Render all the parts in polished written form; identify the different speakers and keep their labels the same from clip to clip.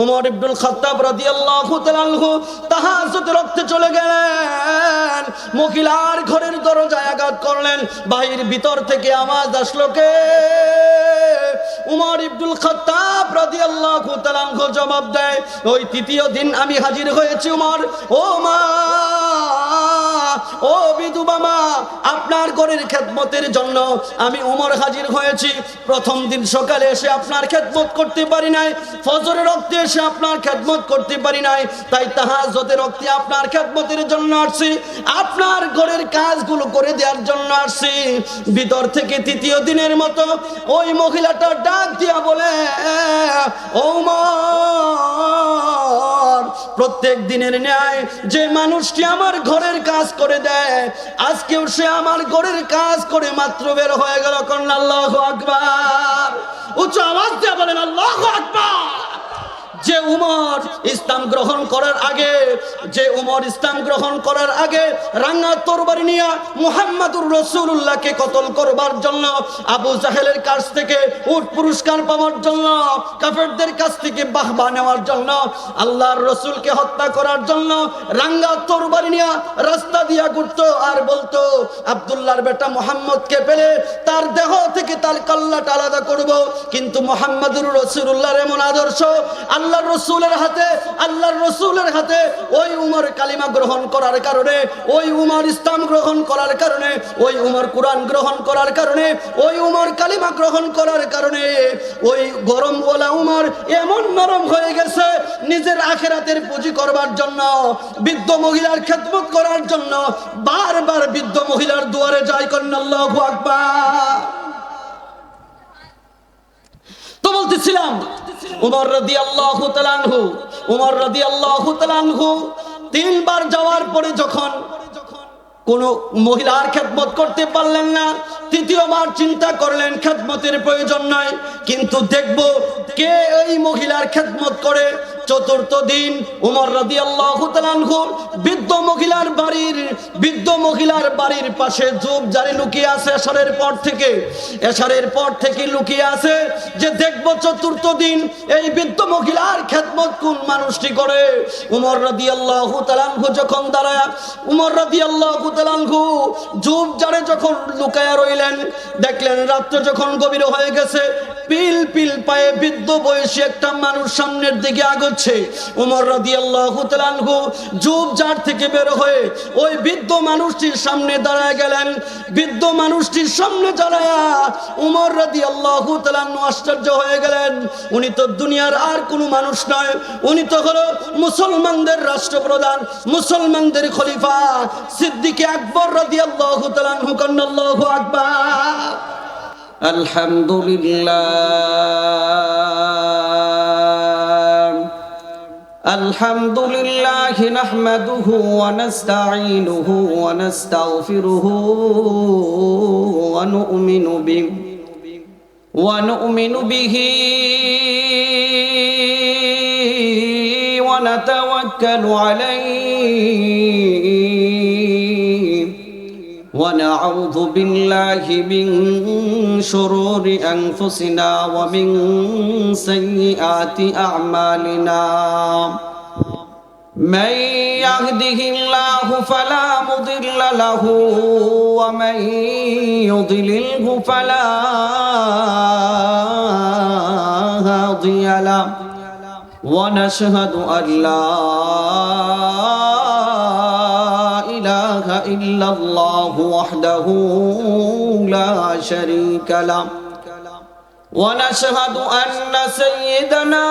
Speaker 1: উমর ইবনুল খাত্তাব রাদিয়াল্লাহু তাআলা আনহু তাহাজ্জুদের ওয়াক্তে চলে গেলেন, মহিলার ঘরের দরজায় আঘাত করলেন, বাহির ভিতর থেকে আওয়াজ আসলো, কে? উমর ইবনুল খাত্তাব রাদিয়াল্লাহু তাআলা আনহু জবাব দেয়, ওই তৃতীয় দিন আমি হাজির হয়েছি উমর। ও মা, ও বিধবা মা, আপনার ঘরের খেদমতের জন্য আমি উমর হাজির হয়েছি। প্রথম দিন সকালে এসে আপনার খেদমত করতে পারি নাই, ফজরের ওয়াক্তে এসে আপনার খেদমত করতে পারি নাই, তাই তাহাজ্জুদের ওয়াক্তে আপনার খেদমতের জন্য আসছি, আপনার ঘরের কাজগুলো করে দেওয়ার জন্য আসছি। ভিতর থেকে তৃতীয় দিনের মতো ওই মহিলাটা ডাক দিয়া বলে, ও উমর, প্রত্যেক দিনের ন্যায় যে মানুষটি আমার ঘরের কাজ করে দেয়, আজকেও সে আমার ঘরের কাজ করে মাত্র বের হয়ে গেল। কন্যা আল্লাহু আকবার, উচ্চ আওয়াজ দিয়ে বলেন আল্লাহু আকবার। যে উমর ইসলাম গ্রহণ করার আগে, যে উমর ইসলাম গ্রহণ করার আগে রাঙা তরবারি নিয়ে মুহাম্মাদুর রাসূলুল্লাহকে কতল করবার জন্য, আবু জাহেলের কাছ থেকে উট পুরস্কার পাওয়ার জন্য, কাফেরদের কাছ থেকে বাহবা নেওয়ার জন্য, আল্লাহর রাসূলকে হত্যা করার জন্য রাঙা তরবারি নিয়ে রাস্তা দিয়া ঘুরতো আর বলতো, আব্দুল্লাহর বেটা মুহাম্মদকে পেলে তার দেহ থেকে তার কল্লাটা আলাদা করব। কিন্তু মুহাম্মাদুর রাসূলুল্লাহর এমন আদর্শ, আল্লাহর রাসূলের হাতে ওই উমর কালিমা গ্রহণ করার কারণে, ওই উমর ইসলাম গ্রহণ করার কারণে, ওই উমর কুরআন গ্রহণ করার কারণে, ওই উমর কালিমা গ্রহণ করার কারণে ওই গরমওয়ালা উমর এমন নরম হয়ে গেছে, নিজের আখিরাতের পুঁজি করবার জন্য, বৃদ্ধ মহিলার খেদমত করার জন্য বারবার বৃদ্ধ মহিলার দুয়ারে যায়। কন্যা আল্লাহু আকবার। তো বলতেছিলাম, উমর রাদিয়াল্লাহু তাআলা আনহু তিনবার যাওয়ার পরে যখন কোন মহিলার খেদমত করতে পারলেন না, তৃতীয়বার চিন্তা করলেন খেদমতের প্রয়োজন নয়, কিন্তু দেখব কে এই মহিলার খেদমত করে। চতুর্থ দিন উমর রাদিয়াল্লাহু তাআলা আনহু বৃদ্ধ মহিলার বাড়ির পাশে ঝোপ জারি লুকিয়ে আছে, এশারের পর থেকে লুকিয়ে আছে, যে দেখব চতুর্থ দিন এই বৃদ্ধ মহিলার খেদমত কোন মানুষটি করে। উমর রাদিয়াল্লাহু তাআলা আনহু যখন দাঁড়ায়, উমর রাদিয়াল্লাহু তাআলা আনহু ঝোপ জারে যখন লুকায়া রইলেন, দেখলেন রাত্র যখন গভীর হয়ে গেছে, পিল পিল পায়ে বৃদ্ধ বয়সী একটা মানুষ সামনের দিকে আগাচ্ছে। উমর রাদিয়াল্লাহু তাআলা আনহু ঝোপঝাড় থেকে বের হয়ে ওই বৃদ্ধ মানুষটির সামনে দাঁড়ায় গেলেন। বৃদ্ধ মানুষটির সামনে দাঁড়ায়া উমর রাদিয়াল্লাহু তাআলা আনহু আশ্চর্য হয়ে গেলেন, উনি তো দুনিয়ার আর কোনো মানুষ নয়, উনি তো হলো মুসলমানদের রাষ্ট্রপ্রধান, মুসলমানদের খলিফা সিদ্দিক আকবর রাদিয়াল্লাহু তাআলা আনহু। কন্না আল্লাহু আকবার।
Speaker 2: আলহামদুলিল্লাহ নাহমাদুহু ওয়া নাস্তাঈনুহু ওয়া নাস্তাগফিরুহু ওয়া নু'মিনু বিহি ওয়া নাতাওয়াক্কালু আলাইহি ونعوذ بالله من شرور أنفسنا ومن سيئات أعمالنا من يهده الله فلا مضل له ومن يضلله فلا هادي له ونشهد أن لا إله إلا الله وحده لا شريك له ونشهد أن سيدنا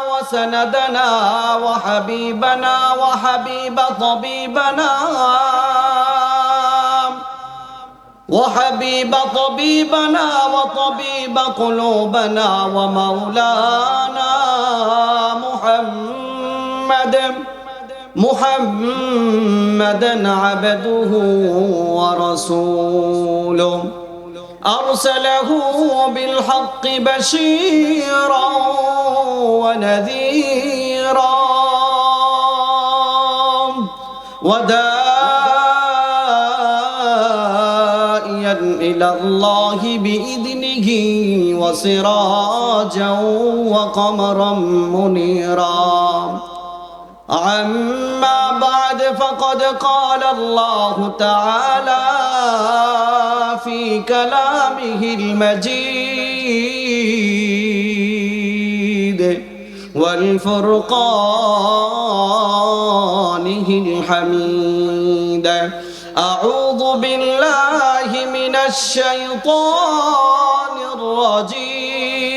Speaker 2: وسندنا وحبيبنا وحبيب طبيبنا وطبيب قلوبنا ومولانا محمدا عبده ورسوله أرسله بالحق بشيرا ونذيرا وداعيا إلى الله بإذنه وسراجا وقمرا منيرا أما بعد فقد قال الله تعالى في كلامه المجيد والفرقانه الحميد أعوذ بالله من الشيطان الرجيم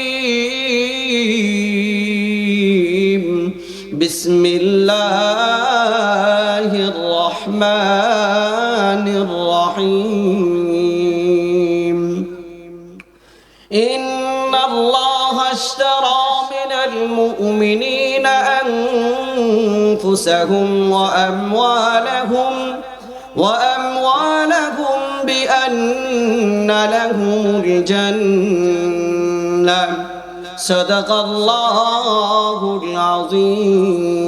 Speaker 2: بسم الله الرحمن الرحيم إن الله اشترى من المؤمنين أنفسهم وأموالهم بأن لهم الجنة صدق الله العظيم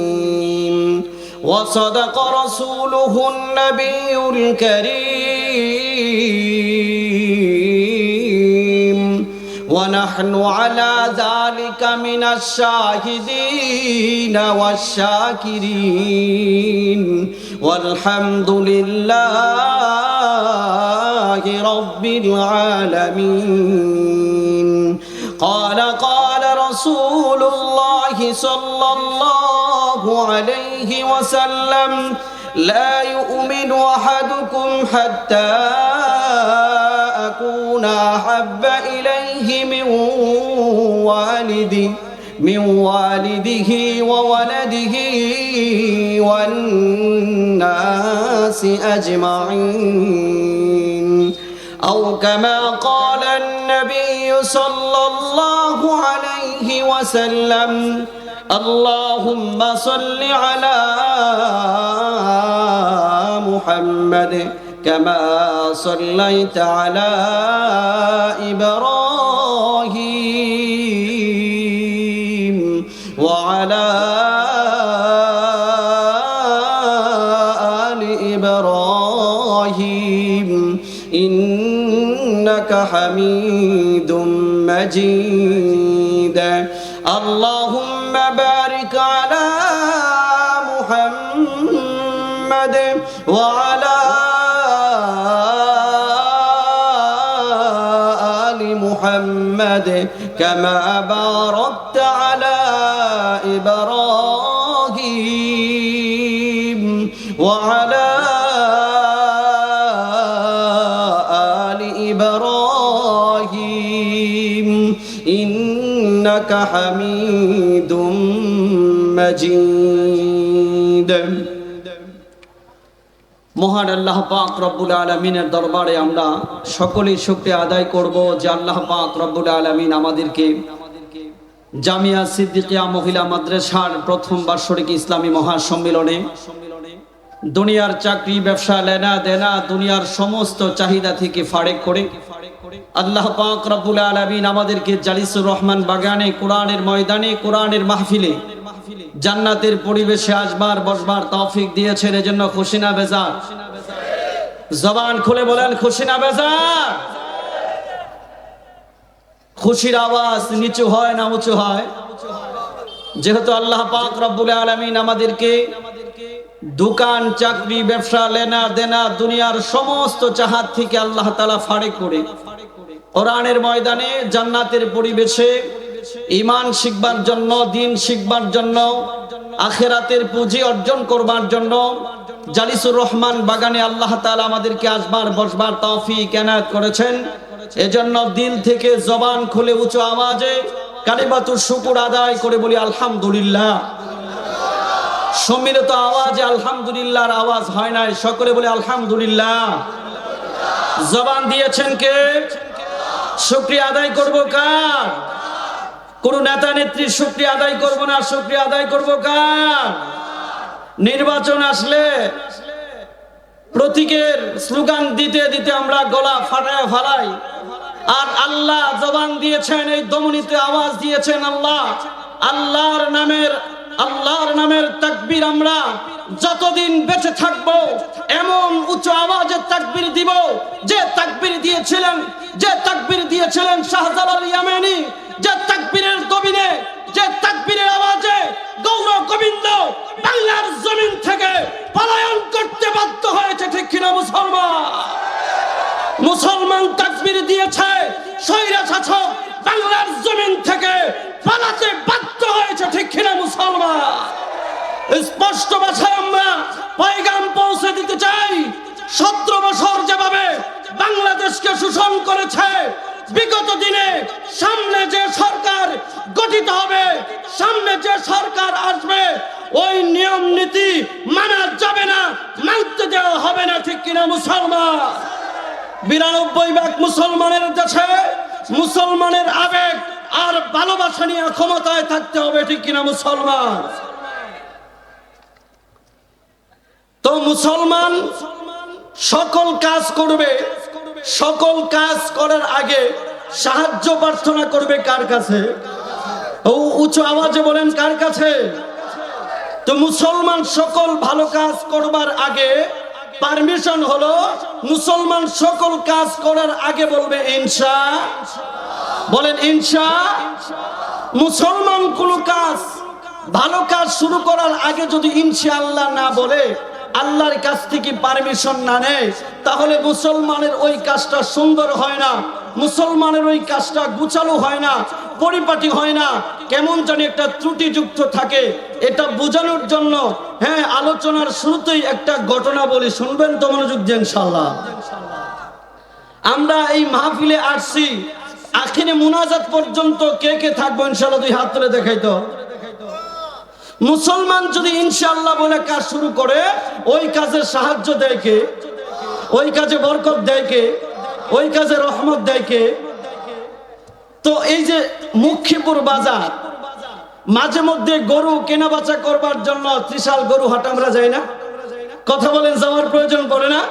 Speaker 2: وصدق رسوله النبي الكريم ونحن على ذلك من الشاهدين والشاكرين والحمد لله رب العالمين قال رسول الله صلى الله عليه وسلم لا يؤمن أحدكم حتى أكون أحب إليه من والده وولده والناس أجمعين أو كما قال النبي صلى الله عليه وسلم اللهم صل على محمد كما صليت على إبراهيم وعلى آل إبراهيم إنك حميد مجيد اللهم بارك على محمد وعلى آل محمد كما باركت على إبراهيم وعلى آل إبراهيم إنك حميد مجيد মহান আল্লাহ পাক রব্বুল আলামিনের দরবারে আমরা সকলেই শুকরিয়া আদায় করব যে আল্লাহ পাক রব্বুল আলামিন আমাদেরকে জামিয়া সিদ্দিকিয়া মহিলা মাদ্রাসার প্রথম বার্ষিক ইসলামী মহাসম্মেলনে দুনিয়ার চাকরি ব্যবসা লেনা দেনা দুনিয়ার সমস্ত চাহিদা থেকে ফারেক করে আল্লাহ পাক রব্বুল আলামিন আমাদেরকে জালিসুর রহমান বাগানে কোরআনের ময়দানে কোরআনের মাহফিলে জান্নাতের পরিবেশে আসবার বসবার তৌফিক দিয়েছেন এজন্য খুশি না বেজার জবান খুলে বলেন খুশি না বেজার খুশির আওয়াজ নিচু হয় না উঁচু হয় যেহেতু আল্লাহ পাক রব্বুল আলামিন আমাদেরকে দোকান চাকরি ব্যবসা লেনা দেনা দুনিয়ার সমস্ত চাহাত থেকে আল্লাহ তাআলা ফারেক করে কোরআনের ময়দানে জান্নাতের পরিবেশে ঈমান শিখবার জন্য দ্বীন শিখবার জন্য আখিরাতের পুঁজি অর্জন করবার জন্য জালিসুর রহমান বাগানে আল্লাহ তাআলা আমাদেরকে আসবার বসবার তৌফিক এনায়েত করেছেন এজন্য দিল থেকে জবান খুলে উঁচু আওয়াজে কালিমাতুশ শুকর আদায় করে বলি আলহামদুলিল্লাহ সম্মিলিত আওয়াজে আলহামদুলিল্লাহর আওয়াজ হয় না সকলে বলি আলহামদুলিল্লাহ জবান দিয়েছেন কে শুকরিয়া আদায় করব কার কোন নেতা নেত্রীর শুকরিয়া আদায় করব না শুকরিয়া আদায় করব কার নির্বাচন আসলে প্রতীকের স্লোগান দিতে দিতে আমরা গলা ফাটায় ফেলাই আর আল্লাহ জবান দিয়েছেন এই দমনিতে আওয়াজ দিয়েছেন আল্লাহ আল্লাহর নামের আল্লাহর নামের তাকবীর আমরা যতদিন বেঁচে থাকবো এমন উচ্চ আওয়াজে তাকবীর দিব যে তাকবীর দিয়েছিলেন শাহজালাল ইয়ামানি, যে তাকবীরের দবিনে, যে তাকবীরের আওয়াজে গৌর গোবিন্দ বাংলার জমিন থেকে পলায়ন করতে বাধ্য হয়েছে, ঠিক কিনা মুসলমান তাকবীর দিয়েছে, স্বৈরা শাসক বাংলার জমিন থেকে পালাতে বাধ্য হয়েছে, ঠিক কিনা মুসলমান? স্পষ্ট ভাষায় আমরা পয়গাম পৌঁছে দিতে চাই। 17 বছর যেভাবে বাংলাদেশকে শোষণ করেছে, বিগত দিনে সামনে যে সরকার গঠিত হবে, সামনে যে সরকার আসবে, ওই নিয়ম নীতি মানা যাবে না, মানতে দেওয়া হবে না, ঠিক কিনা মুসলমান? 92 মুসলমানের দেশে মুসলমানের আবেগ আর ভালোবাসা নিয়ে ক্ষমতায় থাকতে হবে, ঠিক কিনা মুসলমান? তো মুসলমান সকল কাজ করবে, সকল কাজ করার আগে সাহায্য প্রার্থনা করবে কার কাছে? ও উঁচু আওয়াজে বলেন, কার কাছে? তো মুসলমান সকল ভালো কাজ করবার আগে পারমিশন হলো, মুসলমান সকল কাজ করার আগে বলবে ইনশা। বলেন ইনশা। মুসলমান কোন কাজ, ভালো কাজ শুরু করার আগে যদি ইনশাআল্লাহ না বলে, আল্লাহর কাছ থেকে পারমিশন না নেয়, তাহলে মুসলমানের ওই কাজটা সুন্দর হয় না, মুসলমানের ওই কাজটা গুছালো হয় না, পরিপাটি হয় না, কেমন জানি একটা ত্রুটিযুক্ত থাকে। এটা বোঝানোর জন্য আলোচনার শুরুতেই একটা ঘটনা বলি, শুনবেন তো মনোযোগ দিয়ে ইনশাআল্লাহ। আমরা এই মাহফিলে আসছি, আখিরে মুনাজাত পর্যন্ত কে কে থাকবো ইনশাআল্লাহ? 2 হাত তুলে দেখাই তো। মুসলমান যদি ইনশাআল্লাহ বলে কাজ শুরু করে, ওই কাজে সাহায্য দেয় কে? ওই কাজে বরকত দেয় কে? ওই কাজে রহমত দেয় কে? তো এই যে মুখিপুর বাজার, মাঝে মধ্যে গরু কেনা বেচা করবার জন্য ত্রিশাল গরু হাট আমরা যাই না? কথা বলেন, যাওয়ার প্রয়োজন পড়ে না?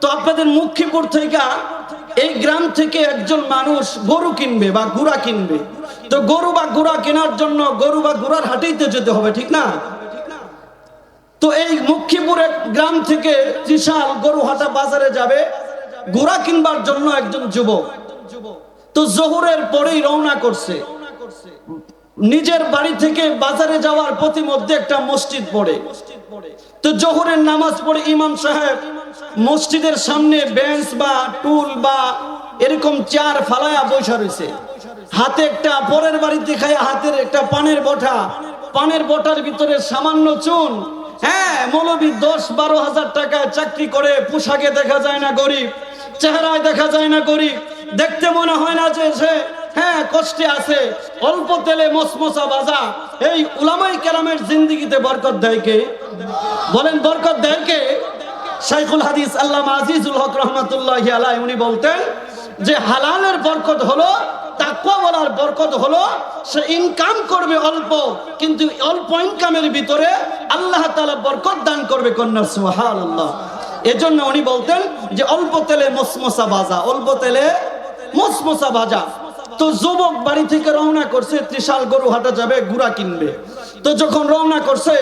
Speaker 2: তো আপনাদের মুখিপুর থেকে, এই গ্রাম থেকে একজন মানুষ গরু কিনবে বা গুড়া কিনবে, তো গরু বা গুড়া কেনার জন্য গরু বা গুড়ার হাটেইতে যেতে হবে, ঠিক না? তো এই মুখিপুরের গ্রাম থেকে ত্রিশাল গরু হাটা বাজারে যাবে গুড়া কিনবার জন্য একজন যুবক। তো জোহরের পরেই রওনা করছে, নিজের বাড়ি থেকে বাজারে যাওয়ার প্রতিমধ্যে একটা মসজিদ পড়ে। তো জোহরের নামাজ পড়ে ইমাম সাহেব মসজিদের সামনে বেঞ্চ বা টুল বা এরকম চেয়ার ফালায়া বসে রয়েছে, হাতে একটা পরের বাড়িতে খায় হাতের একটা পানের বটা, পানের বটার ভিতরে সামান্য চুন। মৌলবী 10-12 হাজার টাকায় চাকরি করে, পোশাকে দেখা যায় না গরিব, চেহারায় দেখা যায় না গরিব, দেখতে মনে হয় না যে সে কষ্টে আছে, অল্প তেলে মসমসা ভাজা। এই উলামায়ে কেরামের জিন্দেগিতে বরকত দেয় কে? বলেন বরকত দেয় কে? শাইখুল হাদিস আল্লামা আজিজুল হক রহমাতুল্লাহি আলাইহি উনি বলতেন যে হালালের বরকত হলো, তাকওয়াওয়ালার বরকত হলো সে ইনকাম করবে অল্প, কিন্তু অল্প ইনকামের ভিতরে আল্লাহ তাআলা বরকত দান করবে। কন্যা সুবহানাল্লাহ। এজন্য উনি বলতেন যে অল্প তেলে মসমসা ভাজা, অল্প তেলে মসমসা ভাজা। তো যুবক বাড়ি থেকে রওনা করছে, ত্রিশাল গরু হাটা যাবে, গুড়া কিনবে। তো যখন রওনা করছে,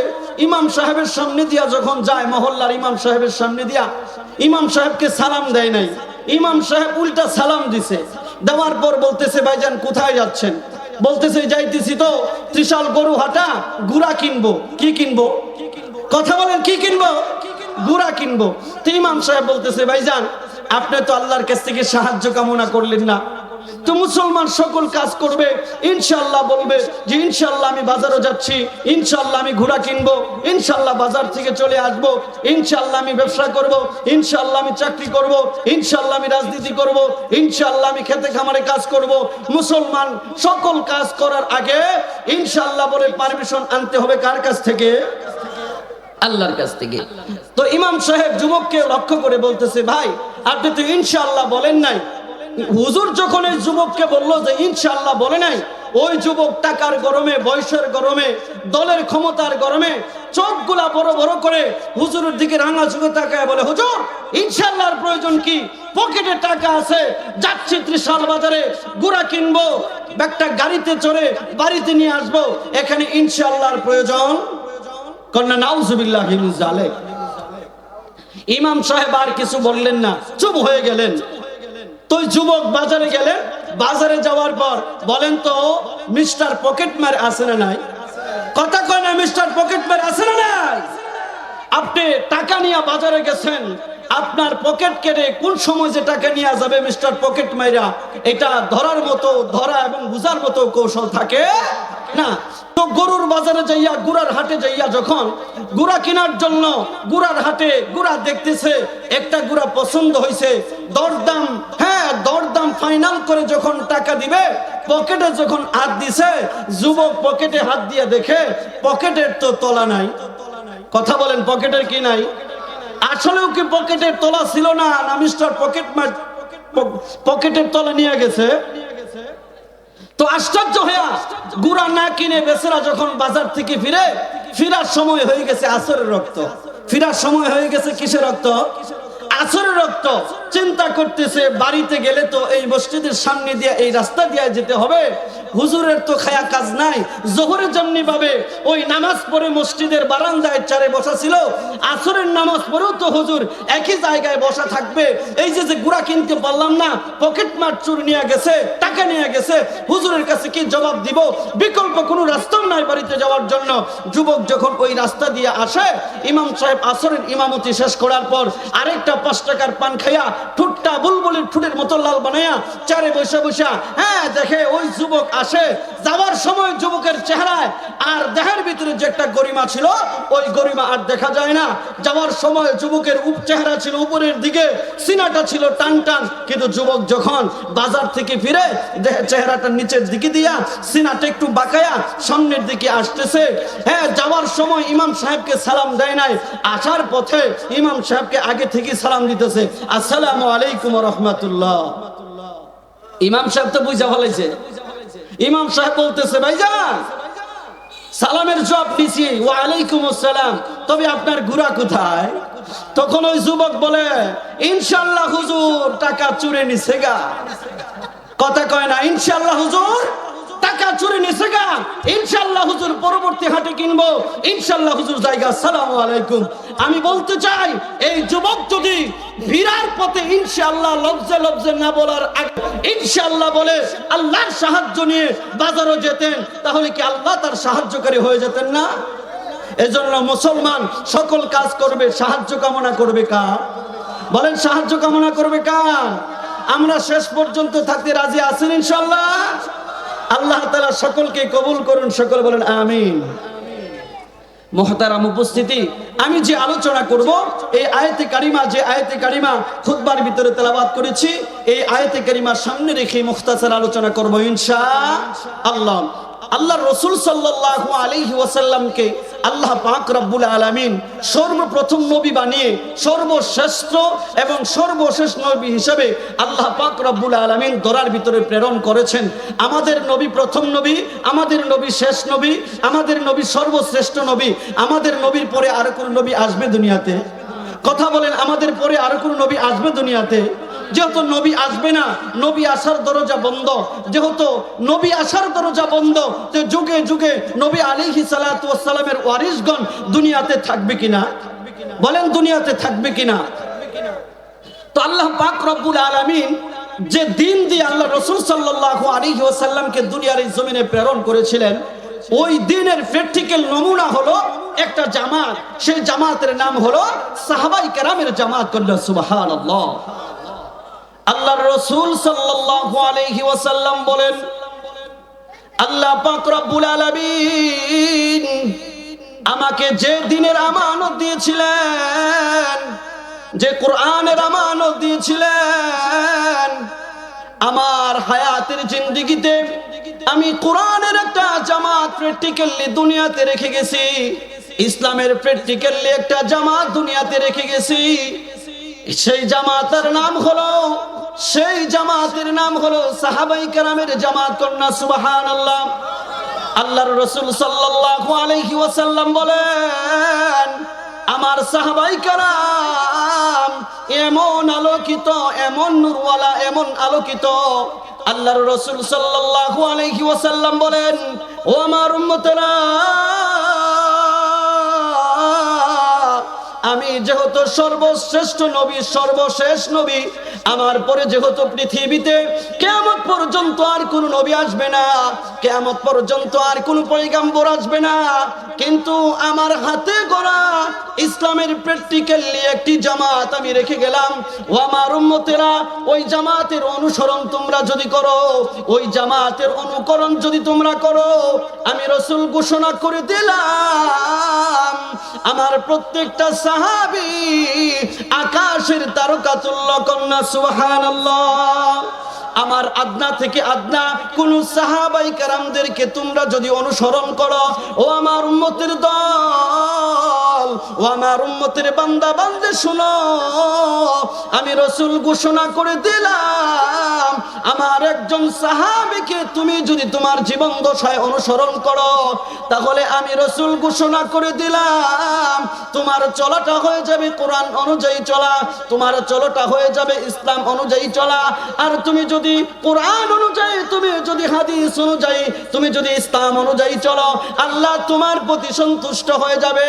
Speaker 2: ইমাম সাহেবের সামনে দিয়া যখন যায়, মহল্লার ইমাম সাহেবের সামনে দিয়া, ইমাম সাহেবকে সালাম দেয় নাই, ইমাম সাহেব উল্টা সালাম দিছে। দেওয়ার পর বলতেছে, ভাইজান কোথায় যাচ্ছেন? বলতেছে, যাইতেছি তো ত্রিশাল গরু হাটা, গুড়া কিনবো। কি কিনবো? কথা বলেন, কি কিনবো? গুড়া কিনবো। তো ইমাম সাহেব বলতেছে, ভাইজান আপনি তো আল্লাহর কাছ থেকে সাহায্য কামনা করলেন না। তো মুসলমান সকল কাজ করবে, ইনশাআল্লাহ বলবে যে ইনশাআল্লাহ আমি বাজারে যাচ্ছি, ইনশাআল্লাহ আমি ঘোড়া কিনবো, ইনশাআল্লাহ বাজার থেকে চলে আসবো, ইনশাআল্লাহ আমি ব্যবসা করব, ইনশাআল্লাহ আমি চাকরি করব, ইনশাআল্লাহ আমি রাজনীতি করব, ইনশাআল্লাহ আমি খেতে খামারে কাজ করব। মুসলমান সকল কাজ করার আগে ইনশাআল্লাহ বলে পারমিশন আনতে হবে কার কাছ থেকে? আল্লাহর কাছ থেকে। তো ইমাম সাহেব যুবককে লক্ষ্য করে বলতেছে, ভাই আপনি তো ইনশাআল্লাহ বলেন নাই। হুজুর যখন এই যুবককে বললো যে ইনশাআল্লাহ বলে নাই, ওই যুবক টাকার গরমে, বয়সের গরমে, দলের ক্ষমতার গরমে চোখগুলা বড় বড় করে হুজুরের দিকে রাঙা চোখে তাকায় বলে, হুজুর ইনশাআল্লাহর প্রয়োজন কি? পকেটে টাকা আছে, যাচ্ছি ত্রিশাল বাজারে গুড়া কিনবো, একটা গাড়িতে চড়ে বাড়িতে নিয়ে আসবো, এখানে ইনশাআল্লাহর প্রয়োজন কন্যা নাউজুবিল্লাহি মিন যালিক। ইমাম সাহেব আর কিছু বললেন না, চুপ হয়ে গেলেন। তো যুবক বাজারে গেলেন, বাজারে যাওয়ার পর বলেন তো মিস্টার পকেটমার আছে না নাই? কথা কয় না, মিস্টার পকেটমার আছে না নাই? আপনি টাকা নিয়ে বাজারে গেছেন, আপনার পকেট কেটে কোন সময় যে টাকা নিয়ে যাবে মিস্টার পকেট মাইরা, এটা ধরার মতো, ধরা এবং বুঝার মতো কৌশল থাকে না। তো গরুর বাজারে যাইয়া, গুড়ার হাটে যাইয়া যখন গুড়া কেনার জন্য গুড়ার হাটে গুড়া দেখতেছে, একটা গুড়া পছন্দ হয়েছে, দরদাম, হ্যাঁ দরদাম ফাইনাল করে যখন টাকা দিবে, পকেটে যখন হাত দিছে, যুবক পকেটে হাত দিয়ে দেখে পকেটের তো তলা নাই। কথা বলেন, পকেটের কি নাই? আসলেও কি পকেটের তলা ছিল না, না মিস্টার পকেটমার পকেটের তলা নিয়ে গেছে? তো আশ্চর্য হইয়া গুড়া না কিনে বেচারা যখন বাজার থেকে ফিরে, ফিরার সময় হয়ে গেছে আসরের রক্ত। ফিরার সময় হয়ে গেছে কিসের রক্ত? আসরের রক্ত। চিন্তা করতেছে বাড়িতে গেলে তো এই মসজিদের সামনে দিয়ে, এই রাস্তা দিয়ে যেতে হবে, হুজুরের তো খায়া কাজ নাই। জোহরে যেমনি ভাবে ওই নামাজ পড়ে মসজিদের বারান্দায় চারে বসা ছিল, আসরের নামাজ পড়েও তো হুজুর একই জায়গায় বসা থাকবে। এই যে গুড়া কিনতে পারলাম না, পকেট মার চুর নিয়ে গেছে, টাকা নিয়ে গেছে, হুজুরের কাছে কি জবাব দিব? বিকল্প কোনো রাস্তাও নাই বাড়িতে যাওয়ার জন্য। যুবক যখন ওই রাস্তা দিয়ে আসে, ইমাম সাহেব আসরের ইমামতি শেষ করার পর আরেকটা 5 টাকার পান খাইয়া ঠুটটা বুলবুলের ঠুটের মতো লাল বানাইয়া চারে বসে বসা, হ্যাঁ দেখে ওই যুবক আসে। যাওয়ার সময় যুবকের চেহারায় আর দেহের ভিতরে যে একটা গরিমা ছিল, ওই গরিমা আর দেখা যায় না। যাওয়ার সময় যুবকের চেহারা ছিল উপরের দিকে, সিনাটা ছিল টান টান, কিন্তু যুবক যখন বাজার থেকে ফিরে দেহের চেহারাটা নিচের দিকে দিয়া, সিনাটা একটু বাঁকায়া সামনের দিকে আসতেছে। হ্যাঁ, যাওয়ার সময় ইমাম সাহেবকে সালাম দেয় নাই, আসার পথে ইমাম সাহেবকে আগে থেকে সালাম দিতেছে, আসসালামু আলাইকুম ওয়া রাহমাতুল্লাহ। ইমাম সাহেব তো বুঝা ফেলাইছে। ইমাম সাহেব বলতেছে, ভাইজান সালামের জবাব দিছি, ওয়া আলাইকুম আসসালাম, তবে আপনার গুড়া কোথায়? তখন ওই যুবক বলে, ইনশাআল্লাহ হুজুর টাকা চুরে নিছে গা। কথা কয় না, ইনশাআল্লাহ হুজুর টাকা চুরি নিছে গা, ইনশাআল্লাহ হুজুর পরবর্তী হাটে কিনবো, ইনশাআল্লাহ হুজুর জায়গা, আসসালামু আলাইকুম। আমি বলতে চাই, এই যুবক যদি ফিরার পথে ইনশাআল্লাহ লফজে লফজে না বলার আগে ইনশাআল্লাহ বলে আল্লাহর সাহায্য নিয়ে বাজারও যেতেন, তাহলে কি আল্লাহ তার সাহায্যকারী হয়ে যেতেন না? এজন্য মুসলমান সকল কাজ করবে, সাহায্য কামনা করবে কার? বলেন, সাহায্য কামনা করবে কার? আমরা শেষ পর্যন্ত থাকতে রাজি আছেন ইনশাআল্লাহ? আল্লাহ তাআলা সকলকে কবুল করুন, সকল বলেন আমিন। মুহতারাম উপস্থিতি, আমি যে আলোচনা করব, এই আয়াতে কারিমা, যে আয়াতে কারিমা খুতবার ভিতরে তেলাওয়াত করেছি, এই আয়াতে কারিমার সামনে রেখে মুখতাসার আলোচনা করব ইনশাআল্লাহ। আল্লাহর রাসূল সাল্লাল্লাহু আলাইহি ওয়াসাল্লামকে আল্লাহ পাক রব্বুল আলামিন সর্বপ্রথম নবী বানিয়ে সর্বশ্রেষ্ঠ এবং সর্বশেষ নবী হিসেবে আল্লাহ পাক রব্বুল আলামিন দরার ভিতরে প্রেরণ করেছেন। আমাদের নবী প্রথম নবী, আমাদের নবী শেষ নবী, আমাদের নবী সর্বশ্রেষ্ঠ নবী। আমাদের নবীর পরে আর কোন নবী আসবে দুনিয়াতে? কথা বলেন, আমাদের পরে আর কোন নবী আসবে দুনিয়াতে? যেহেতু নবী আসবে না, নবী আসার দরজা বন্ধ, যেহেতু নবী আসার দরজা বন্ধ, তো যুগে যুগে নবী আলাইহিস সালাতু ওয়াস সালামের ওয়ারিসগণ দুনিয়াতে থাকবে কিনা? বলেন, দুনিয়াতে থাকবে কিনা? তো আল্লাহ পাক রব্বুল আলামিন যে দিন দিয়ে আল্লাহ রাসূল সাল্লাল্লাহু আলাইহি ওয়াসাল্লামকে দুনিয়ার এই জমিনে প্রেরণ করেছিলেন, ওই দিনের প্র্যাকটিক্যাল নমুনা হলো একটা জামাত। সেই জামাতের নাম হলো সাহাবায়ে কেরামের জামাত। কন্যা সুবহানাল্লাহ। আল্লাহর রাসূল সাল্লাল্লাহু আলাইহি ওয়াসাল্লাম বলেন, আল্লাহ পাক রব্বুল আলামিন আমাকে যে দিনের আমানত দিয়েছিলেন, যে কোরআনের আমানত দিয়েছিলেন, আমার হায়াতের জিন্দেগিতে আমি কোরআনের একটা জামাত প্র্যাকটিক্যালি দুনিয়াতে রেখে গেছি, ইসলামের প্র্যাকটিক্যালি একটা জামাত দুনিয়াতে রেখে গেছি। সেই জামাতের নাম হলো সাহাবায়ে কেরামের জামাত। কন্যা সুবহানাল্লাহ। আল্লাহর রাসূল সাল্লাল্লাহু আলাইহি ওয়াসাল্লাম বলেন,
Speaker 1: আমার সাহাবাই কারাম এমন আলোকিত, এমন নূরওয়ালা, এমন আলোকিত। আল্লাহর রাসূল সাল্লাল্লাহু আলাইহি ওয়াসাল্লাম বলেন, ও আমার উম্মতেরা, আমি যেহেতু সর্বশ্রেষ্ঠ নবী, সর্বশেষ নবী, আমার পরে যেহেতু পৃথিবীতে কিয়ামত পর্যন্ত আর কোন নবী আসবে না, কিয়ামত পর্যন্ত আর কোন পয়গম্বর আসবে না, কিন্তু আমার হাতে গড়া ইসলামের প্র্যাকটিক্যালি একটি জামাত আমি রেখে গেলাম। ও আমার উম্মতেরা, ওই জামাতের অনুসরণ তোমরা যদি করো, ওই জামাতের অনুকরণ যদি তোমরা করো, আমি রাসূল ঘোষণা করে দিলাম আমার প্রত্যেকটা সাহাবী আকাশের তারকাতুল্য কন্যা। সুবহানাল্লাহ। আমার আদনা থেকে আদনা কোন সাহাবাই কেরামদেরকে তোমরা যদি অনুসরণ করো, ও আমার উম্মতের দল, ও আমার উম্মতের বান্দা বান্দে, শুনো, আমি রাসূল ঘোষণা করে দিলাম আমার একজন সাহাবীকে তুমি যদি তোমার জীবন দশায় অনুসরণ করো, তাহলে আমি রাসূল ঘোষণা করে দিলাম তোমার চলাটা হয়ে যাবে কোরআন অনুযায়ী চলা, তোমার চলাটা হয়ে যাবে ইসলাম অনুযায়ী চলা। আর তুমি যদি কোরআন অনুযায়ী, তুমি যদি হাদিস অনুযায়ী, তুমি যদি ইসলাম অনুযায়ী চলো, আল্লাহ তোমার প্রতি সন্তুষ্ট হয়ে যাবে,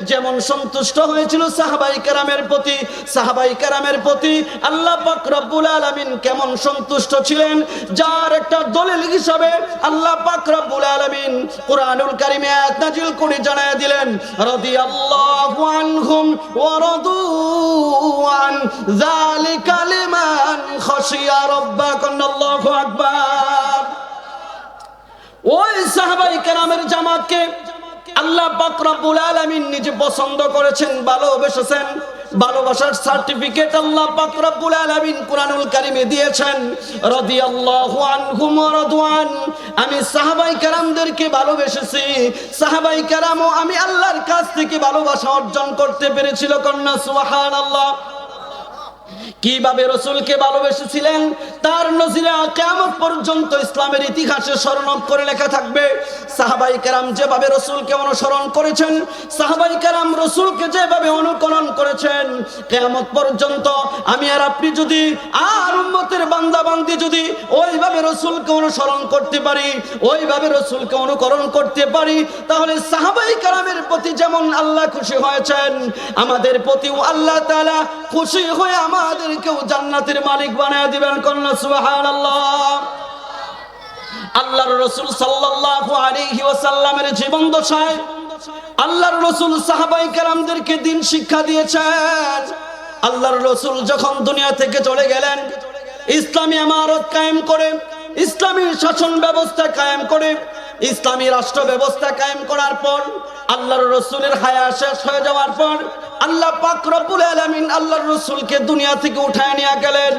Speaker 1: যেমন সন্তুষ্ট হয়েছিল সাহাবাই কেরামের প্রতি। সাহাবাই কেরামের প্রতি আল্লাহ পাক রব্বুল আলামিন কেমন সন্তুষ্ট ছিলেন, যার একটা দলিল হিসাবে আল্লাহ পাক রব্বুল আলামিন কুরআনুল কারীমে আয়াত নাজিল করে জানায়া দিলেন, রাদিয়াল্লাহু আনহুম ওয়া রাদু আন যালিকা লিমান খাশিয়া রাব্বাক। আল্লাহু আকবার। ওই সাহাবাই কেরামের জামাতকে আল্লাহ পাক রব্বুল আলামিন নিজে পছন্দ করেছেন, ভালোবেসেছেন। ভালোবাসার সার্টিফিকেট আল্লাহ পাক রব্বুল আলামিন কুরআনুল কারীমে দিয়েছেন, রাদিয়াল্লাহু আনহুম ওয়া রাদওয়ান। আমি সাহাবাই কেরামদেরকে ভালোবেসেছি, সাহাবাই কেরামও আমি আল্লাহর কাছ থেকে ভালোবাসা অর্জন করতে পেরেছিল। কন্যা সুবহানাল্লাহ। কিভাবে রাসূলকে ভালোবেসেছিলেন তার নজিরে কিয়ামত পর্যন্ত ইসলামের ইতিহাসে স্মরণ করে লেখা থাকবে। সাহাবাই কেরাম যেভাবে রাসূলকে অনুসরণ করেছেন, সাহাবাই কেরাম রাসূলকে যেভাবে অনুকরণ করেছেন, কিয়ামত পর্যন্ত আমি আর আপনি যদি, আর উম্মতের বান্দা বান্দি যদি ওইভাবে রাসূলকে অনুসরণ করতে পারি, ওইভাবে রাসূলকে অনুকরণ করতে পারি, তাহলে সাহাবাই কেরামের প্রতি যেমন আল্লাহ খুশি হয়েছেন, আমাদের প্রতিও আল্লাহ তাআলা খুশি হয়ে আমাদেরকেও জান্নাতের মালিক বানায় দিবেন। কন্যা সুবহানাল্লাহ। আল্লাহর রাসূল সাল্লাল্লাহু আলাইহি ওয়াসাল্লামের জীবন দশায় আল্লাহর রাসূল সাহাবায়ে কেরামদেরকে দ্বীন শিক্ষা দিয়েছেন। আল্লাহর রাসূল যখন দুনিয়া থেকে চলে গেলেন, ইসলামী ইমারত কায়েম করে, ইসলামী শাসন ব্যবস্থা কায়েম করে, ইসলামী রাষ্ট্র ব্যবস্থা কায়েম করার পর, আল্লাহর রাসূলের হায়াত শেষ হয়ে যাওয়ার পর আল্লাহ পাক রব্বুল আলামিন আল্লাহর রাসূলকে দুনিয়া থেকে উঠায় নিয়ে গেলেন।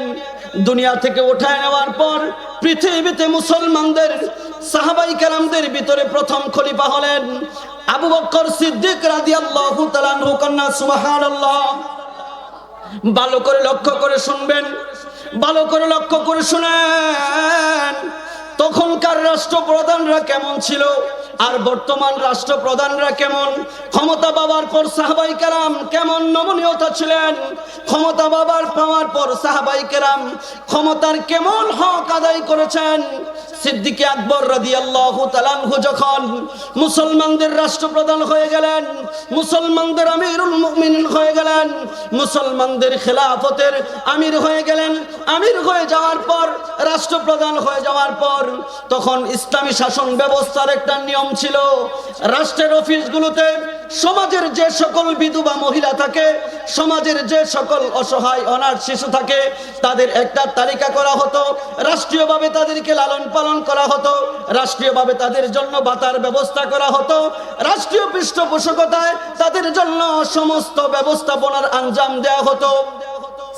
Speaker 1: দুনিয়া থেকে উঠায় নেওয়ার পর পৃথিবীতে মুসলমানদের সাহাবায়ে কেরামদের ভিতরে প্রথম খলিফা হলেন আবু বকর সিদ্দিক রাদিয়াল্লাহু তাআলা আনহু। কন্যা সুবহানাল্লাহ। ভালো করে লক্ষ্য করে শুনবেন, ভালো করে লক্ষ্য করে শুনেন, তখনকার রাষ্ট্রপ্রধানরা কেমন ছিল আর বর্তমান রাষ্ট্রপ্রধানরা কেমন। ক্ষমতা পাওয়ার পর সাহাবায়ে কেরাম কেমন নমনীয়তা ছিলেন, ক্ষমতা পাওয়ার পর সাহাবায়ে কেরাম ক্ষমতার কেমন হক আদায় করেছেন। সিদ্দিক আকবর রাদিয়াল্লাহু তাআলা আনহু যখন মুসলমানদের রাষ্ট্রপ্রধান হয়ে গেলেন, মুসলমানদের আমিরুল মুমিনিন হয়ে গেলেন, মুসলমানদের খেলাফতের আমির হয়ে গেলেন, আমির হয়ে যাওয়ার পর, রাষ্ট্রপ্রধান হয়ে যাওয়ার পর, তখন ইসলামী শাসন ব্যবস্থার একটা নিয়ম ছিল, রাষ্ট্রের অফিসগুলোতে সমাজের যে সকল বিধবা মহিলা থাকে, সমাজের যে সকল অসহায় অনাথ শিশু থাকে, তাদের একটা তালিকা করা হতো, রাষ্ট্রীয়ভাবে তাদেরকে লালন পালন করা হতো, রাষ্ট্রীয়ভাবে তাদের জন্য ভাতার ব্যবস্থা করা হতো, রাষ্ট্রীয় পৃষ্ঠপোষকতায় তাদের জন্য সমস্ত ব্যবস্থাপনার আঞ্জাম দেওয়া হতো।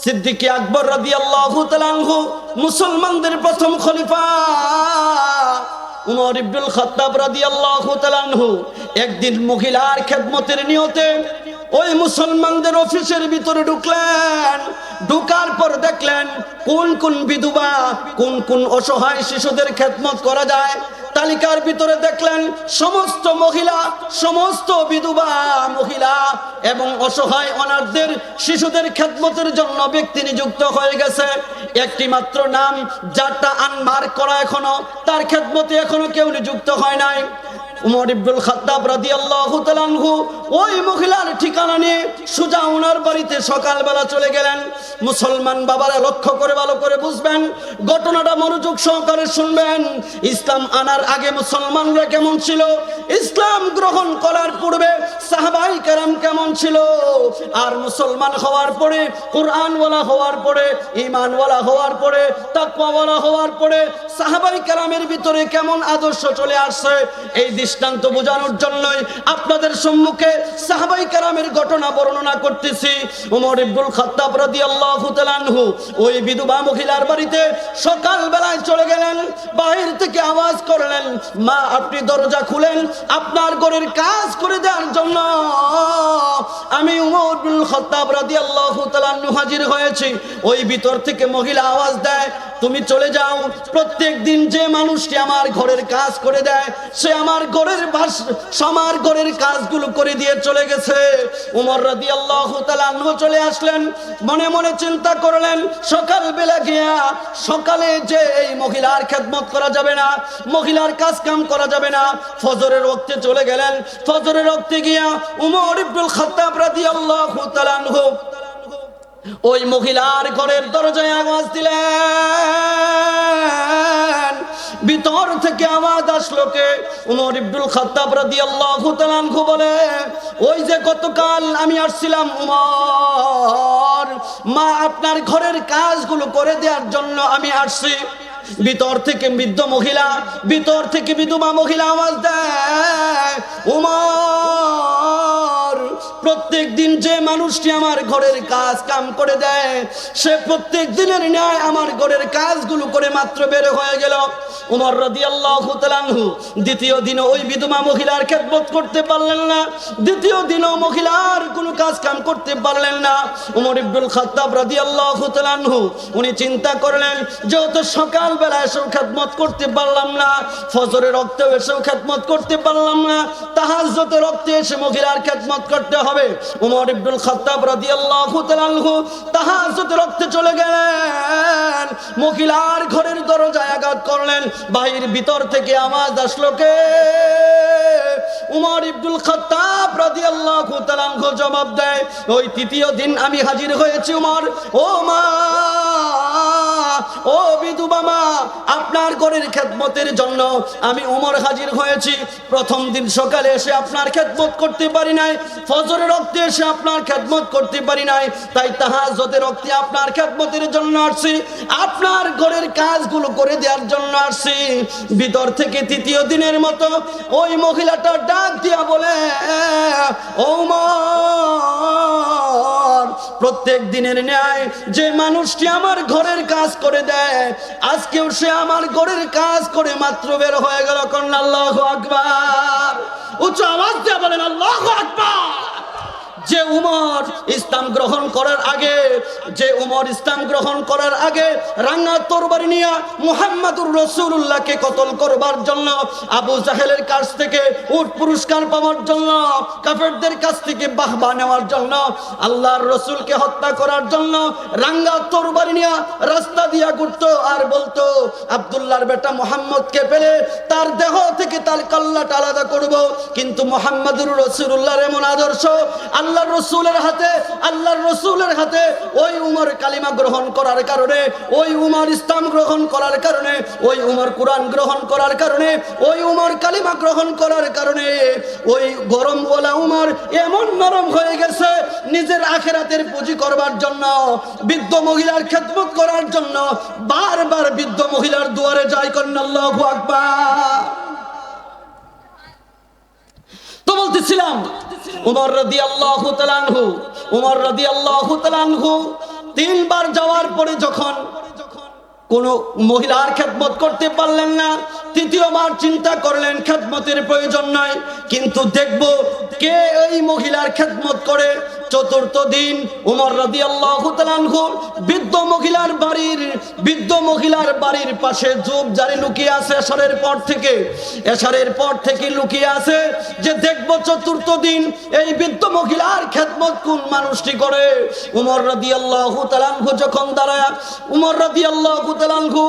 Speaker 1: সিদ্দিক আকবর রাদিয়াল্লাহু তাআলা আনহু মুসলমানদের প্রথম খলিফা উমর ইবনুল খাত্তাব রাদিয়াল্লাহু তাআলা আনহু একদিন মহিলার খেদমতের নিয়তে ওই মুসলমানদের অফিসের ভিতরে ঢুকলেন। ঢুকার পর দেখলেন কোন কোন বিধবা, কোন কোন অসহায় শিশুদের খেদমত করা যায়, তালিকার ভিতরে দেখলেন সমস্ত মহিলা, সমস্ত বিধবা মহিলা এবং অসহায় অনাথদের শিশুদের খেদমতের জন্য ব্যক্তি নিযুক্ত হয়ে গেছে। একটি মাত্র নাম যারটা আনমার করা, এখনো তার খেদমতে এখনো কেউ নিযুক্ত হয় নাই। উমর ইবনুল খাত্তাব রাদিয়াল্লাহু তাআলা আনহু ওই মহিলার ঠিকানা নিয়ে সোজা ওনার বাড়িতে সকালবেলা চলে গেলেন। মুসলমান বাবারা লক্ষ্য করে ভালো করে বুঝবেন, ঘটনাটা মনোযোগ সহকারে শুনবেন। ইসলাম আনার আগে মুসলমানরা কেমন ছিল, ইসলাম গ্রহণ করার পূর্বে সাহাবায়ে কেরাম কেমন ছিল, আর মুসলমান হওয়ার পরে, কোরআনওয়ালা হওয়ার পরে, ঈমানওয়ালা হওয়ার পরে, তাকওয়াওয়ালা হওয়ার পরে সাহাবায়ে কেরামের ভিতরে কেমন আদর্শ চলে আসছে, এই দৃষ্টান্ত বোঝানোর জন্যই আপনাদের সম্মুখে সাহাবায়ে কেরামের ঘটনা বর্ণনা করতেছি। ওমর ইবনুল খাত্তাব রাদিয়াল্লাহু তাআলা আনহু ওই বিধবা মহিলার বাড়িতে সকাল বেলায় চলে গেলেন। বাহির থেকে আওয়াজ করলেন, মা আপনি দরজা খুলেন, আপনার ঘরের কাজ করে দেওয়ার জন্য আমি ওমর ইবনুল খাত্তাব রাদিয়াল্লাহু তাআলা আনহু হাজির হয়েছি। ওই ভিতর থেকে মহিলা আওয়াজ দেয়, তুমি চলে যাও, প্রত্যেক দিন যে মানুষটি আমার ঘরের কাজ করে দেয় সে আমার ঘরের কাজগুলো করে দিয়ে চলে গেছে। ওমর রাদিয়াল্লাহু তাআলা আনহু চলে আসলেন, মনে মনে চিন্তা করলেন সকালবেলা গিয়া সকালে যে এই মহিলার খেদমত করা যাবে না, মহিলার কাজ কাম করা যাবে না। ফজরের ওয়াক্তে চলে গেলেন। ফজরের ওয়াক্তে গিয়া ওমর ইবনুল খাত্তাব রাদিয়াল্লাহু তাআলা আনহু ওই মহিলার ঘরের দরজায় আওয়াজ দিলেন। ভিতর থেকে আওয়াজ আসলো কে? ওমর ইবনুল খাত্তাব রাদিয়াল্লাহু তাআলা আনহু বলে, ওই যে গতকাল আমি আসছিলাম ওমর, মা আপনার ঘরের কাজগুলো করে দেওয়ার জন্য আমি আসছি। ভিতর থেকে বিধবা মহিলা আওয়াজ দেয়, ওমর প্রত্যেক দিন যে মানুষটি আমার ঘরের কাজ কাম করে দেয় সে প্রত্যেক দিনের ন্যায় আমার ঘরের কাজগুলো করে মাত্র বের হয়ে গেল। ওমর রাদিয়াল্লাহু তাআলা আনহু দ্বিতীয় দিন ওই বিধবা মহিলার খেদমত করতে পারলেন না, দ্বিতীয় দিনও মহিলার কোনো কাজ কাম করতে পারলেন না। ওমর ইবনুল খাত্তাব রাদিয়াল্লাহু তাআলা আনহু উনি চিন্তা করলেন, যেহেতু সকাল বেলা এসেও খেদমত করতে পারলাম না, ফজরের রক্তেও এসেও খেদমত করতে পারলাম না, তাহাজ্জুদের রক্তে এসে মহিলার খেদমত করতে হবে। ওমর ইবনুল খাত্তাব রাদিয়াল্লাহু তাআলা আনহু তাহাজ্জুদের রক্তে চলে গেলেন, মহিলার ঘরের দরজায় আঘাত করলেন। ভিতর থেকে আওয়াজ আসলো কে? উমর ইবনুল খাত্তাব রাদিয়াল্লাহু তাআলা আনহু জবাব দেয়, ওই তৃতীয় দিন আমি হাজির হয়েছি উমর, ও মা, ও বিধবা মা, আপনার ঘরের খেদমতের জন্য আমি উমর হাজির হয়েছি। প্রথম দিন সকালে এসে আপনার খেদমত করতে পারি নাই, ফজরের রক্তে এসে আপনার খেদমত করতে পারি নাই, তাই তাহাজ্জুদের রক্তে আপনার খেদমতের জন্য আসছি, আপনার ঘরের কাজগুলো করে দেওয়ার জন্য আসছি। ভিতর থেকে তৃতীয় দিনের মতো ওই মহিলাটা ডাক দিয়া বলে, ও উমর প্রত্যেক দিনের ন্যায় যে মানুষটি আমার ঘরের কাজ করে দেয় আজকেও সে আমার ঘরের কাজ করে মাত্র বের হয়ে গেল। কোন আল্লাহু আকবার, উচ্চ আওয়াজ দিয়ে বলেন আল্লাহু আকবার। যে উমর ইসলাম গ্রহণ করার আগে রাঙা তরবারি নিয়ে মুহাম্মাদুর রাসূলুল্লাহকে কতল করবার জন্য, আবু জাহেলের কাছ থেকে উট পুরস্কার পাওয়ার জন্য, কাফেরদের কাছ থেকে বাহবা নেওয়ার জন্য, আল্লাহর রাসূলকে হত্যা করার জন্য রাঙা তরবারি নিয়ে রাস্তা দিয়া ঘুরতো আর বলতো, আব্দুল্লাহর বেটা মুহাম্মদকে পেলে তার দেহ থেকে তার কল্লাটা আলাদা করব। কিন্তু মুহাম্মাদুর রাসূলুল্লাহর এমন আদর্শ, আল্লাহর রসুলের হাতে ওই উমর কালিমা গ্রহণ করার কারণে, ওই উমর ইসলাম গ্রহণ করার কারণে, ওই উমর কুরআন গ্রহণ করার কারণে, ওই উমর কালিমা গ্রহণ করার কারণে ওই গরম ওলা উমর এমন নরম হয়ে গেছে, নিজের আখিরাতের পুঁজি করবার জন্য, বৃদ্ধ মহিলার খেদমত করার জন্য বারবার বৃদ্ধ মহিলার দুয়ারে যায়। কন্না আল্লাহু আকবার। তো বলতেছিলাম উমর রাদিয়াল্লাহু তাআলা আনহু তিনবার যাওয়ার পরে যখন কোন মহিলার খেদমত করতে পারলেন না, তৃতীয়বার চিন্তা করলেন খেদমতের প্রয়োজন নয়, কিন্তু দেখবো কে এই মহিলার খেদমত করে? চতুর্থ দিন উমর রাদিয়াল্লাহু তাআলা আনহু বৃদ্ধ মহিলার বাড়ির পাশে ঝোপঝাড়ে লুকিয়ে আছে। এশারের পর থেকে লুকিয়ে আছে যে দেখব চতুর্থ দিন এই বৃদ্ধ মহিলার খেদমত কোন মানুষটি করে। উমর রাদিয়াল্লাহু তাআলা আনহু যখন দাঁড়ায়, উমর রাদিয়াল্লাহু তাআলা আনহু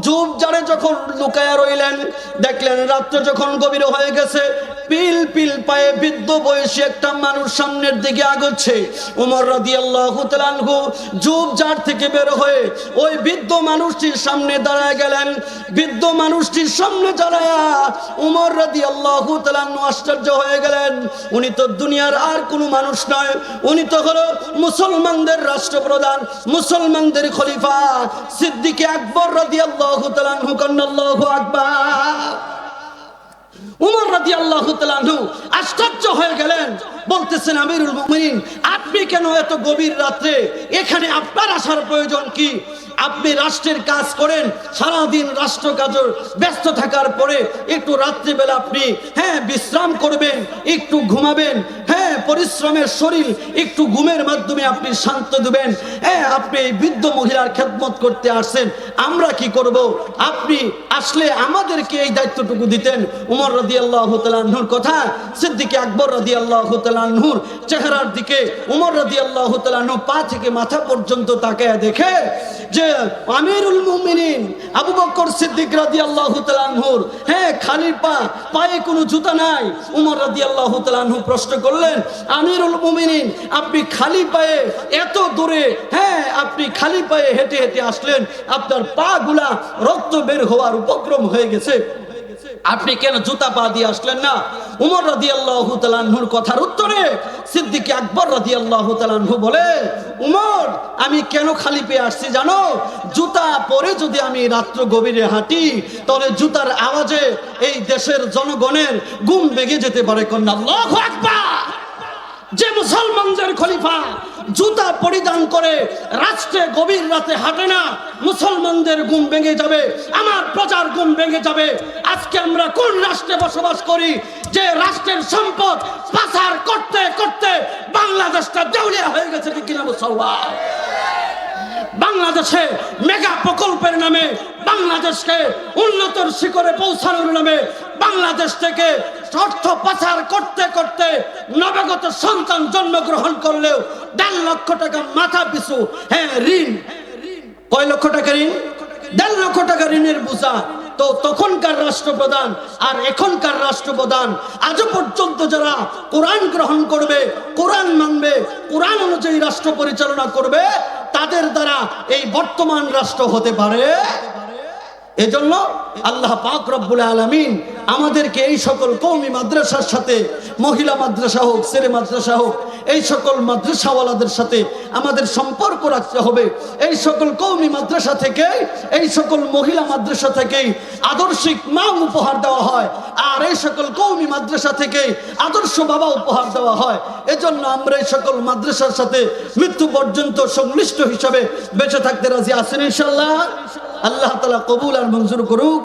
Speaker 1: ঝোপঝাড়ে যখন লুকায়া রইলেন, দেখলেন রাত্র যখন গভীর হয়ে গেছে, পিল পিল পায়ে বৃদ্ধ বয়সী একটা মানুষ সামনের দিকে আগচ্ছে। উমর রাদিয়াল্লাহু তাআলা আনহু ঝোপঝাড় থেকে বের হয়ে ওই বৃদ্ধ মানুষটির সামনে দাঁড়ায় গেলেন। বৃদ্ধ মানুষটির সামনে দাঁড়ায়া উমর রাদিয়াল্লাহু তাআলা আনহু আশ্চর্য হয়ে গেলেন। উনি তো দুনিয়ার আর কোনো মানুষ নয়, উনি তো হলো মুসলমানদের রাষ্ট্রপ্রধান, মুসলমানদের খলিফা সিদ্দিক আকবর রাদিয়াল্লাহু তাআলা আনহু। আল্লাহু আকবার। উমর রাদিয়াল্লাহু তাআলা আনহু আশ্চর্য হয়ে গেলেন, বলতেছেন আমিরুল মুমিনিন, আপনি কেন এত গভীর রাত্রে এখানে? আপনার আসার প্রয়োজন কি? আপনি রাষ্ট্রের কাজ করেন, সারাদিন রাষ্ট্র কাজে ব্যস্ত থাকার পরে একটু রাত্রিবেলা আপনি বিশ্রাম করবেন, একটু ঘুমাবেন, পরিশ্রমের শরীর একটু ঘুমের মাধ্যমে আপনি শান্ত দিবেন। আপনি এই বৃদ্ধ মহিলার খেদমত করতে আসছেন, আমরা কি করব? আপনি আসলে আমাদেরকে এই দায়িত্বটুকু দিতেন। উমর রাদিয়াল্লাহু তাআলা আনহুর কথা সিদ্দিক আকবর রাদিয়াল্লাহু তাআলা আনহুর চেহারার দিকে উমর রাদিয়াল্লাহু তাআলা আনহু পা থেকে মাথা পর্যন্ত তাকায় দেখে যে আমিরুল মুমিনিন আবু বকর সিদ্দিক রাদিয়াল্লাহু তাআলা আনহুর খালি পায়ে কোনো জুতা নাই। উমর রাদিয়াল্লাহু তাআলা আনহু প্রশ্ন করলেন, আমিরুল মুমিনিন, আপনি খালি পায়ে এত দূরে আপনি খালি পায়ে হেঁটে হেঁটে আসলেন, আপনার পা গুলা রক্ত বের হওয়ার উপক্রম হয়ে গেছে, আপনি কেন জুতা পা দিয়ে আসলেন না? উমর রাদিয়াল্লাহু তাআলা আনহুর কথার উত্তরে সিদ্দিক আকবর রাদিয়াল্লাহু তাআলা আনহু বলে, উমর, আমি কেন খালি পেয়ে আসছি জানো? জুতা পরে যদি আমি রাত্র গভীরে হাঁটি, তাহলে জুতার আওয়াজে এই দেশের জনগণের ঘুম ভেঙে যেতে পারে। কন্যা আল্লাহু আকবার। যে মুসলমানদের খলিফা জুতা পরিধান করে রাষ্ট্রে গভীর রাতে হাঁটে না, মুসলমানদের ঘুম ভেঙে যাবে, আমার প্রজার ঘুম ভেঙে যাবে। আজকে আমরা কোন রাষ্ট্রে বসবাস করি যে রাষ্ট্রের সম্পদ পাচার করতে করতে বাংলাদেশটা দেউলিয়া হয়ে গেছে? ঠিক কিনা মুসলমান? বাংলাদেশে মেগা প্রকল্পের নামে, বাংলাদেশকে উন্নতর শিখরে পৌঁছানোর নামে বাংলাদেশ থেকে অর্থ পাচার করতে করতে নবাগত সন্তান জন্মগ্রহণ করলেও 1.5 লক্ষ টাকা মাথা পিছু ঋণ। কয় লক্ষ টাকা ঋণ? 1.5 লক্ষ টাকা ঋণের বোঝা। তো তখনকার রাষ্ট্রপ্রধান আর এখনকার রাষ্ট্রপ্রধান আজও পর্যন্ত যারা কোরআন গ্রহণ করবে, কোরআন মানবে, কোরআন অনুযায়ী রাষ্ট্র পরিচালনা করবে, তাদের দ্বারা এই বর্তমান রাষ্ট্র হতে পারে। এজন্য আল্লাহ পাক রব্বুল আলামিন আমাদেরকে এই সকল কওমি মাদ্রাসার সাথে, মহিলা মাদ্রাসা হোক, ছেলে মাদ্রাসা হোক, এই সকল মাদ্রাসাওয়ালাদের সাথে আমাদের সম্পর্ক রাখতে হবে। এই সকল কওমি মাদ্রাসা থেকে, এই সকল মহিলা মাদ্রাসা থেকে আদর্শিক মা উপহার দেওয়া হয়, আর এই সকল কওমি মাদ্রাসা থেকে আদর্শ বাবা উপহার দেওয়া হয়। এজন্য আমরা এই সকল মাদ্রাসার সাথে মৃত্যু পর্যন্ত সংশ্লিষ্ট হিসাবে বেঁচে থাকতে রাজি আছেন ইনশাআল্লাহ। আল্লাহ তাআলা কবুল আর মঞ্জুর করুক।